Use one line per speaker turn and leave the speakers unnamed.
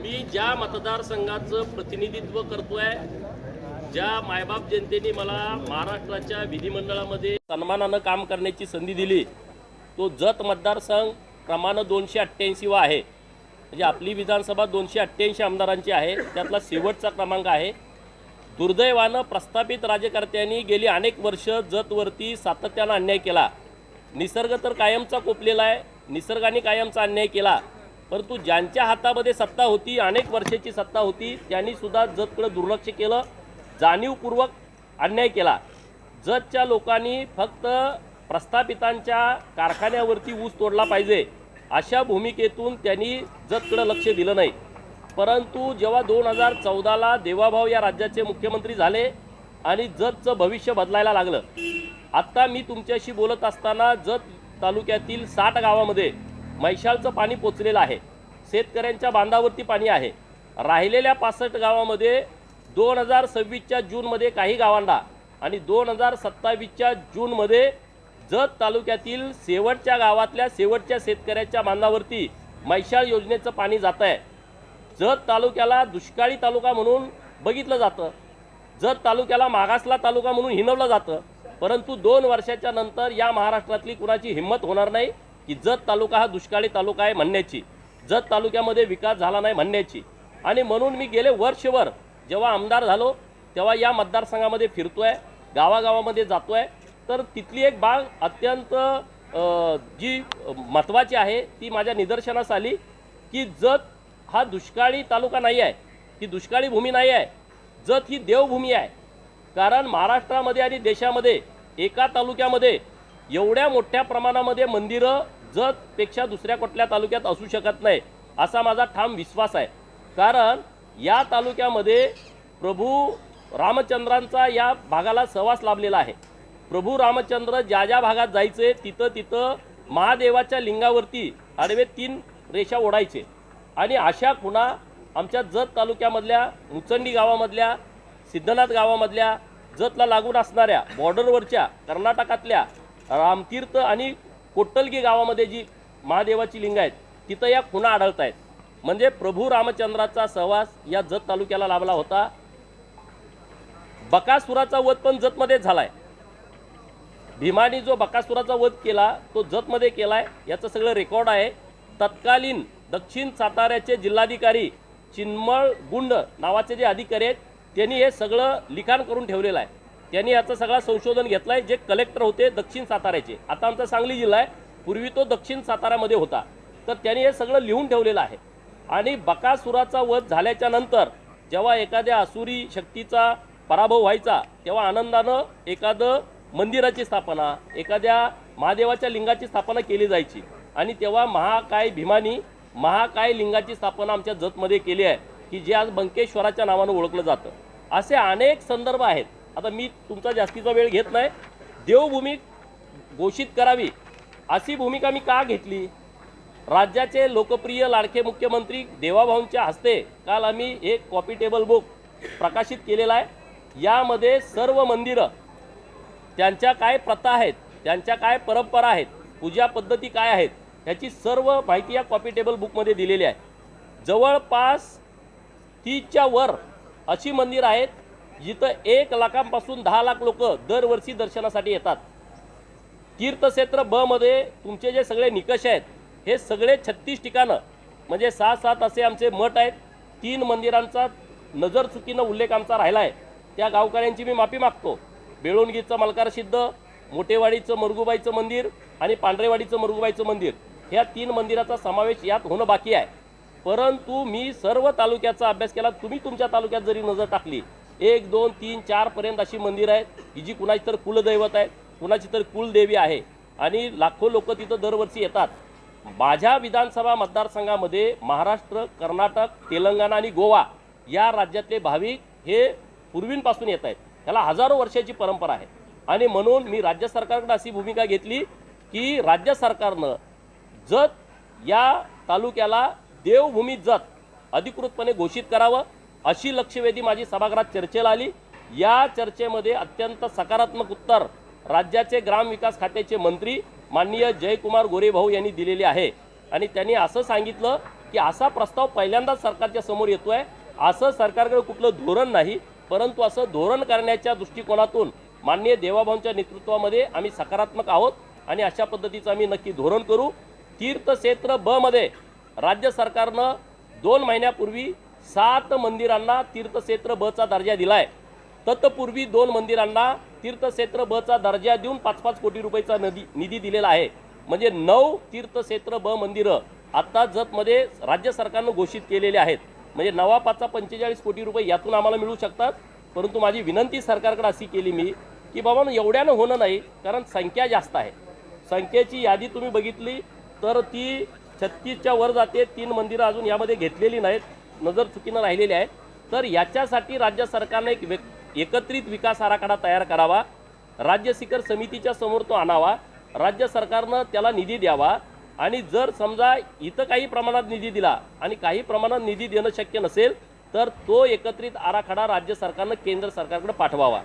मी ज्या मतदारसंघाचं प्रतिनिधित्व करतोय, ज्या मायबाप जनतेने मला महाराष्ट्राच्या विधिमंडळामध्ये सन्मानानं काम करण्याची संधी दिली, तो जत मतदारसंघ क्रमांक 288 वा आहे. म्हणजे आपली विधानसभा 288 आमदारांची आहे, त्यातला शेवटचा क्रमांक आहे. दुर्दैवानं प्रस्थापित राज्यकर्त्यांनी गेली अनेक वर्ष जतवरती सातत्यानं अन्याय केला. निसर्ग तर कायमचा कोपलेला आहे, निसर्गाने कायमचा अन्याय केला. परंतु ज्यांच्या हातामध्ये सत्ता होती, अनेक वर्षाची सत्ता होती, त्यांनी सुद्धा जतकडे दुर्लक्ष केलं, जाणीवपूर्वक अन्याय केला. जतच्या लोकांनी फक्त प्रस्थापितांच्या कारखान्यावरती ऊस तोडला पाहिजे अशा भूमिकेतून त्यांनी जतकडे लक्ष दिलं नाही. परंतु जेव्हा 2014ला देवाभाऊ या राज्याचे मुख्यमंत्री झाले आणि जतचं भविष्य बदलायला लागलं, आत्ता मी तुमच्याशी बोलत असताना जत तालुक्यातील 60 गावामध्ये मैशालचं पाणी पोचलेलं आहे. शेतकऱ्यांच्या बांधावरती पाणी आहे. राहिलेल्या 65 गावामध्ये 2026च्या जूनमध्ये काही गावांना आणि 2027च्या जूनमध्ये जत तालुक्यातील शेवटच्या गावातल्या शेवटच्या शेतकऱ्याच्या बांधावरती मैशाळ योजनेचं पाणी जात आहे. जत तालुक्याला दुष्काळी तालुका म्हणून बघितलं जातं, जत तालुक्याला मागासला तालुका म्हणून हिणवलं जातं. परंतु 2 वर्षाच्या नंतर या महाराष्ट्रातली कुणाची हिंमत होणार नाही की जत तालुका हा दुष्काळी तालुका आहे म्हणण्याची, जत तालुक्यामध्ये विकास झाला नाही म्हणण्याची. आणि म्हणून मी गेले वर्षभर जेव्हा आमदार झालो तेव्हा या मतदारसंघामध्ये फिरतोय, गावागावामध्ये जातोय. तर तिथली एक बाब अत्यंत जी महत्त्वाची आहे ती माझ्या निदर्शनास आली की जत हा दुष्काळी तालुका नाही आहे, ही दुष्काळी भूमी नाही आहे. जत ही देवभूमी आहे. कारण महाराष्ट्रामध्ये आणि देशामध्ये एका तालुक्यामध्ये एवढ्या मोठ्या प्रमाणामध्ये मंदिरं जतपेक्षा दुसऱ्या कुठल्या तालुक्यात असू शकत नाही असा माझा ठाम विश्वास आहे. कारण या तालुक्यामध्ये प्रभू रामचंद्रांचा या भागाला सहवास लाभलेला आहे. प्रभू रामचंद्र ज्या ज्या भागात जायचे तिथं तिथं महादेवाच्या लिंगावरती आडवे 3 रेषा ओढायचे. आणि अशा खुणा आमच्या जत तालुक्यामधल्या मुचंडी गावामधल्या, सिद्धनाथ गावामधल्या, जतला लागून असणाऱ्या बॉर्डरवरच्या कर्नाटकातल्या रामतीर्थ आणि कोट्टलगी गावामध्ये जी महादेवाची लिंग आहेत तिथं या खुणा आढळत आहेत. म्हणजे प्रभू रामचंद्राचा सहवास या जत तालुक्याला लाभला होता. बकासुराचा वध पण जतमध्येच झालाय. भीमानी जो बकासुराचा वध केला तो जतमध्ये केलाय, याचं सगळं रेकॉर्ड आहे. तत्कालीन दक्षिण साताऱ्याचे जिल्हाधिकारी चिन्मळ गुंड नावाचे जे अधिकारी आहेत त्यांनी हे सगळं लिखाण करून ठेवलेलं आहे. त्यांनी याचं सगळं संशोधन घेतलं आहे. जे कलेक्टर होते दक्षिण साताऱ्याचे, आता आमचा सांगली जिल्हा आहे, पूर्वी तो दक्षिण साताऱ्यामध्ये होता, तर त्यांनी हे सगळं लिहून ठेवलेलं आहे. आणि बकासुराचा वध झाल्याच्या नंतर जेव्हा एखाद्या असुरी शक्तीचा पराभव व्हायचा तेव्हा आनंदानं एखादं मंदिराची स्थापना, एखाद्या महादेवाच्या लिंगाची स्थापना केली जायची. आणि तेव्हा महाकाय भीमानी महाकाय लिंगाची स्थापना आमच्या जतमध्ये केली आहे की जे आज बंकेश्वराच्या नावानं ओळखलं जातं. असे अनेक संदर्भ आहेत. आता मी तुमचा जास्तीचा वेळ घेत नाही. देवभूमी घोषित करावी अशी भूमिका मी का घेतली? राज्याचे लोकप्रिय लाडके मुख्यमंत्री देवाभाऊंच्या हस्ते काल आम्ही एक कॉपी टेबल बुक प्रकाशित केलेला आहे. यामध्ये सर्व मंदिरं, त्यांच्या काय प्रथा आहेत, त्यांच्या काय परंपरा आहेत, पूजा पद्धती काय आहेत, ह्याची सर्व माहिती या कॉपी टेबल बुकमध्ये दिलेली आहे. जवळपास 30च्या वर अशी मंदिरं आहेत जिथं 1 लाखांपासून 10 लाख लोक दरवर्षी दर्शनासाठी येतात. तीर्थक्षेत्र ब मध्ये तुमचे जे सगळे निकष आहेत हे सगळे 36 ठिकाणं म्हणजे 6-7 असे आमचे मठ आहेत. 3 मंदिरांचा नजर चुकीनं उल्लेख आमचा राहिला आहे. त्या गावकऱ्यांची मी माफी मागतो. बेळुणगीचं मलकारसिद्ध, मोठेवाडीचं मरगुबाईचं मंदिर आणि पांढरेवाडीचं मरगुबाईचं मंदिर, ह्या 3 मंदिराचा समावेश यात होणं बाकी आहे. परंतु मी सर्व तालुक्याचा अभ्यास केला. तुम्ही तुमच्या तालुक्यात जरी नजर टाकली 1, 2, 3, 4 पर्यंत अशी मंदिरं आहेत की जी कुणाची तर कुलदैवत आहे, कुणाची तर कुलदेवी आहे आणि लाखो लोक तिथं दरवर्षी येतात. माझ्या विधानसभा मतदारसंघामध्ये महाराष्ट्र, कर्नाटक, तेलंगणा आणि गोवा या राज्यातले भाविक हे पूर्वीपासून येत आहेत. त्याला हजारो वर्षाची परंपरा आहे. आणि म्हणून मी राज्य सरकारकडे अशी भूमिका घेतली की राज्य सरकारनं जत या तालुक्याला देवभूमी जत अधिकृतपणे घोषित करावं अशी लक्षवेधी माझी सभागृहात चर्चेला आली. या चर्चेमध्ये अत्यंत सकारात्मक उत्तर राज्याचे ग्रामविकास खात्याचे मंत्री माननीय जयकुमार गोरेभाऊ यांनी दिलेले आहे. आणि त्यांनी असं सांगितलं की असा प्रस्ताव पहिल्यांदाच सरकारच्या समोर येतोय। असं सरकारकडे कुठलं धोरण नाही, परंतु असं धोरण करण्याच्या दृष्टिकोनातून माननीय देवाभाऊंच्या नेतृत्वामध्ये आम्ही सकारात्मक आहोत आणि अशा पद्धतीचं आम्ही नक्की धोरण करू। तीर्थक्षेत्र ब मध्ये राज्य सरकारनं 2 महिन्यापूर्वी 7 मंदिरांना तीर्थक्षेत्र ब चा दर्जा दिलाय। तत्पूर्वी 2 मंदिरांना तीर्थक्षेत्र ब चा दर्जा देऊन 5-5 कोटी रुपयाचा निधी दिलेला आहे। म्हणजे 9 तीर्थक्षेत्र ब मंदिरं आता जतमध्ये राज्य सरकारनं घोषित केलेले आहेत। म्हणजे 9-5 45 कोटी रुपये यातून आम्हाला मिळू शकतात। परंतु माझी विनंती सरकारकडे अशी केली मी की बाबा एवढ्यानं होणं नाही, कारण संख्या जास्त आहे। संख्येची यादी तुम्ही बघितली तर ती 36च्या वर जाते। 3 मंदिरं अजून यामध्ये घेतलेली नाहीत, नजर चुकीनं राहिलेली आहे। तर याच्यासाठी राज्य सरकारने एक एकत्रित विकास आराखडा तयार करावा, राज्य शिखर समितीच्या समोर तो आणावा, राज्य सरकारनं त्याला निधी द्यावा आणि जर समजा इथं काही प्रमाणात निधी दिला आणि काही प्रमाणात निधी देणं शक्य नसेल तर तो एकत्रित आराखडा राज्य सरकारनं केंद्र सरकारकडे पाठवावा।